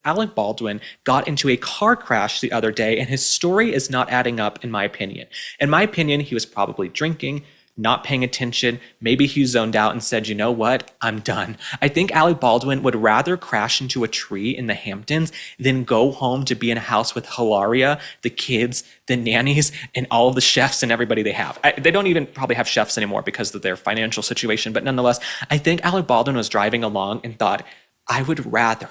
Alec Baldwin got into a car crash the other day, and his story is not adding up, in my opinion. In my opinion, he was probably drinking, not paying attention. Maybe he zoned out and said, you know what? I'm done. I think Alec Baldwin would rather crash into a tree in the Hamptons than go home to be in a house with Hilaria, the kids, the nannies, and all of the chefs and everybody they have. They don't even probably have chefs anymore because of their financial situation. But nonetheless, I think Alec Baldwin was driving along and thought, I would rather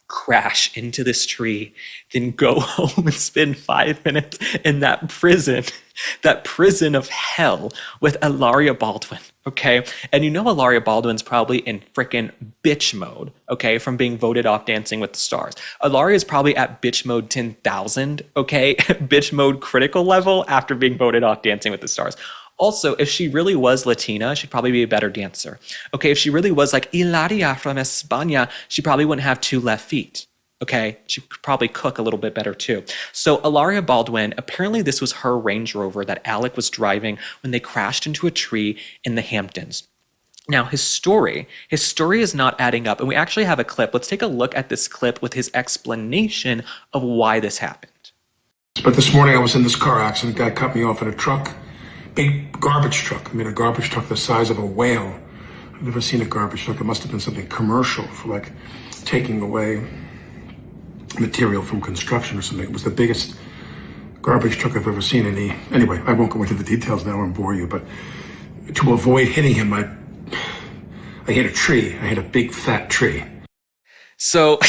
crash into this tree than go home and spend 5 minutes in that prison of hell with Ilaria Baldwin, okay? And you know Ilaria Baldwin's probably in frickin' bitch mode, okay, from being voted off Dancing with the Stars. Ilaria is probably at bitch mode 10,000, okay? Bitch mode critical level after being voted off Dancing with the Stars. Also, if she really was Latina, she'd probably be a better dancer. Okay, if she really was like Ilaria from España, she probably wouldn't have two left feet. Okay, she could probably cook a little bit better too. So Ilaria Baldwin, apparently this was her Range Rover that Alec was driving when they crashed into a tree in the Hamptons. Now, his story is not adding up, and we actually have a clip. Let's take a look at this clip with his explanation of why this happened. But this morning I was in this car accident. Guy cut me off in a truck. Big garbage truck. I mean, a garbage truck the size of a whale. I've never seen a garbage truck. It must have been something commercial for like taking away material from construction or something. It was the biggest garbage truck I've ever seen. Anyway, I won't go into the details now and bore you, but to avoid hitting him, I hit a tree. I hit a big fat tree. So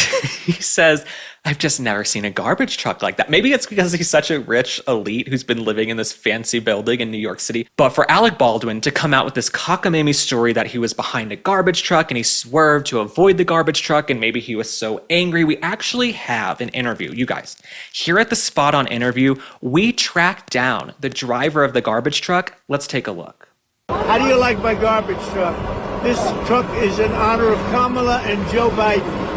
he says, I've just never seen a garbage truck like that. Maybe it's because he's such a rich elite who's been living in this fancy building in New York City. But for Alec Baldwin to come out with this cockamamie story that he was behind a garbage truck and he swerved to avoid the garbage truck and maybe he was so angry, we actually have an interview. You guys, here at the Spot On interview, we tracked down the driver of the garbage truck. Let's take a look. How do you like my garbage truck? This truck is in honor of Kamala and Joe Biden.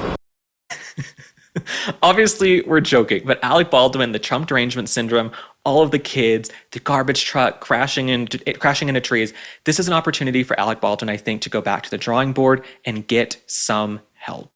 Obviously, we're joking, but Alec Baldwin, the Trump derangement syndrome, all of the kids, the garbage truck crashing into trees. This is an opportunity for Alec Baldwin, I think, to go back to the drawing board and get some help.